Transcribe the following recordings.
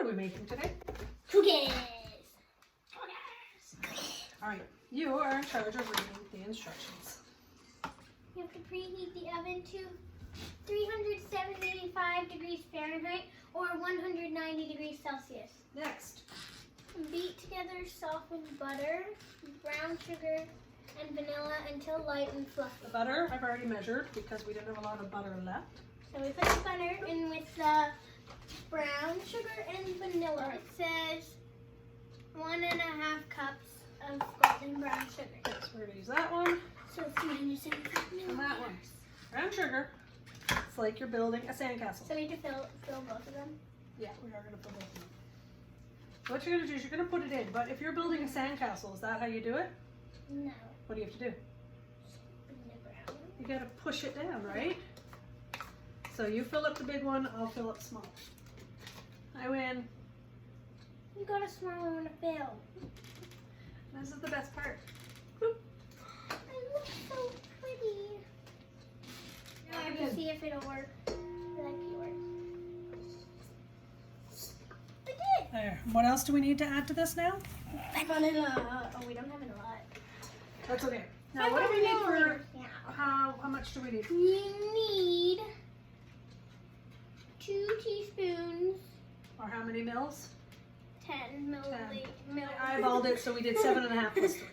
What are we making today? Cookies. All right, you are in charge of reading the instructions. You have to preheat the oven to 375 degrees Fahrenheit or 190 degrees Celsius. Next. Beat together softened butter, brown sugar, and vanilla until light and fluffy. The butter I've already measured because we didn't have a lot of butter left. So we put the butter in with the brown sugar and vanilla. It says 1.5 cups of golden brown sugar. Okay, so we're going to use that one So 375 and that one. Brown sugar. It's like you're building a sandcastle. So we need to fill both of them? Yeah, we are going to put both of them. So what you're going to do is you're going to put it in, but if you're building a sandcastle, is that how you do it? No. What do you have to do? In the brown. You got to push it down, right? So you fill up the big one, I'll fill up small. I win. You got a smaller one to fill. This is the best part. It looks so pretty. Now I have to see if it'll work like yours. It did! There. What else do we need to add to this now? Vanilla. Oh, we don't have a lot. That's okay. Now what do we need for, Yeah. how much do we need? You need 2 teaspoons, Or how many mils? 10 milliliters. I eyeballed it, so we did 7.5 plus 3.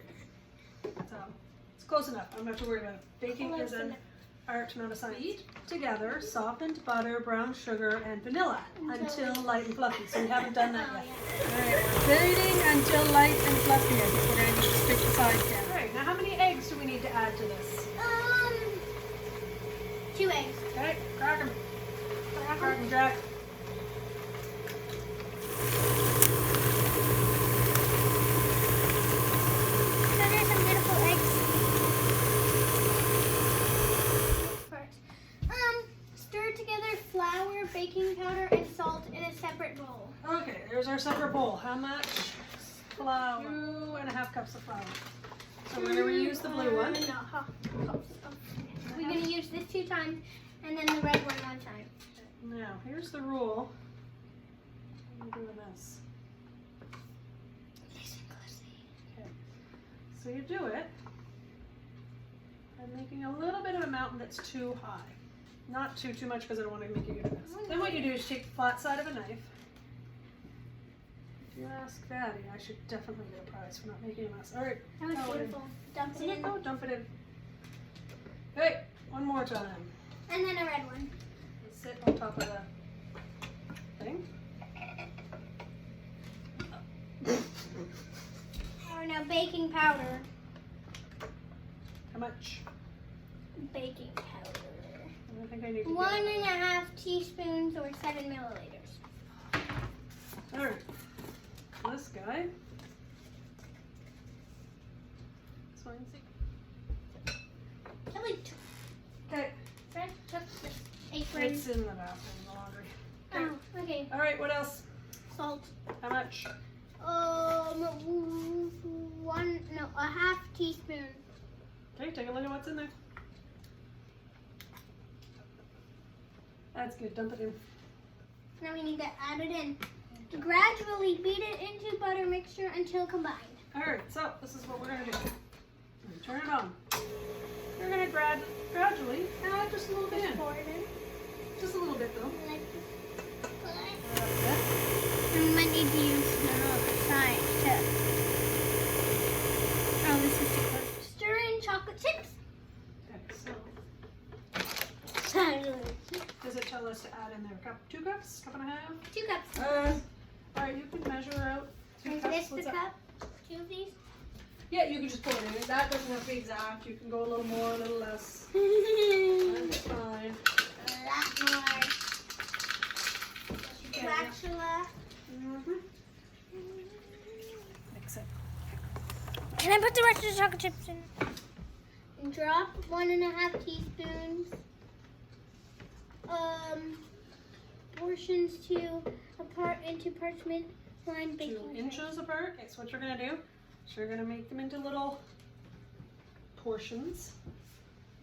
So it's close enough. I'm not to worry about it. Baking is an art, not a science. Beat together softened butter, brown sugar, and vanilla until light and fluffy. So we haven't done that yet. Alright, we're beating until light and fluffy. I think we're going to need to stick the sides down. Alright, now how many eggs do we need to add to this? 2 eggs. Okay, crack them. Crack them, Jack. So there's some beautiful eggs. First, stir together flour, baking powder, and salt in a separate bowl. Okay, there's our separate bowl. How much flour? 2.5 cups of flour. So we're going to reuse the blue one. We're going to use this 2 times and then the red one 1 time. Now, here's the rule. I'm doing this. Okay. So you do it by making a little bit of a mountain that's too high. Not too much because I don't want to make you get a mess. Then what you do is take the flat side of a knife. If you ask Daddy, I should definitely get a prize for not making a mess. Alright. That was beautiful. Dump it in. Oh, dump it in. Okay, one more time. And then a red one. Sit on top of the thing. Oh, now baking powder. How much? Baking powder. I think I need to 1.5 teaspoons or 7 milliliters. Alright. This guy. This one, see? Kelly Okay. took the apron. It's in the bathroom, the laundry. Oh, okay. Alright, what else? Salt. How much? A half teaspoon. Okay, take a look at what's in there. That's good, dump it in. Now we need to add it in. Gradually beat it into butter mixture until combined. Alright, so this is what we're going to do. Turn it on. You're going to gradually add just a little bit in. Pour it in. Just a little bit though. Like this. That's We might need to use the side too. Oh, this is too close. Stir in chocolate chips. it. Okay, so does it tell us to add in there 2 cups? 1.5 cups? 2 cups. Alright, you can measure out 2 Is cups. this the What's that? cup? 2 of these? Yeah, you can just put it in. That doesn't have to be exact. You can go a little more, a little less. A That's fine. lot more. Spatula. Mix it. Can I put the rest of the chocolate chips in? And drop 1.5 teaspoons. Portions into parchment lined 2 baking tray. inches apart. Okay, so what you're going to do is you're going to make them into little portions.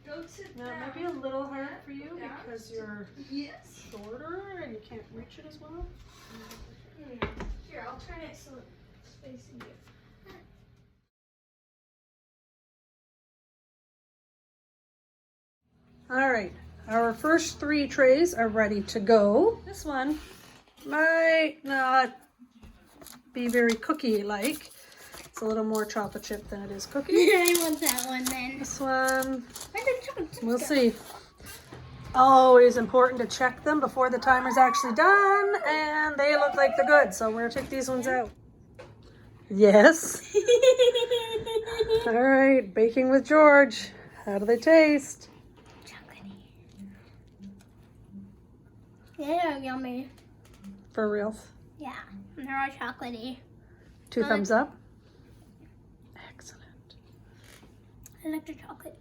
Don't sit Now, down. it might be a little hard for you Down. because you're Yes. shorter and you can't reach it as well. Here, I'll turn it so it's facing you. All right, our first 3 trays are ready to go. This one might not be very cookie-like. It's a little more chocolate chip than it is cookie. I want that one then. This one, Where'd the chocolate chips we'll go? see. Always important to check them before the timer's actually done, and they look like they're good, so we're gonna take these ones out. Yes. All right, baking with George. How do they taste? Chocolatey. Yeah, yummy. For real. Yeah, they're all chocolatey. 2 thumbs up. Excellent. I like the chocolate.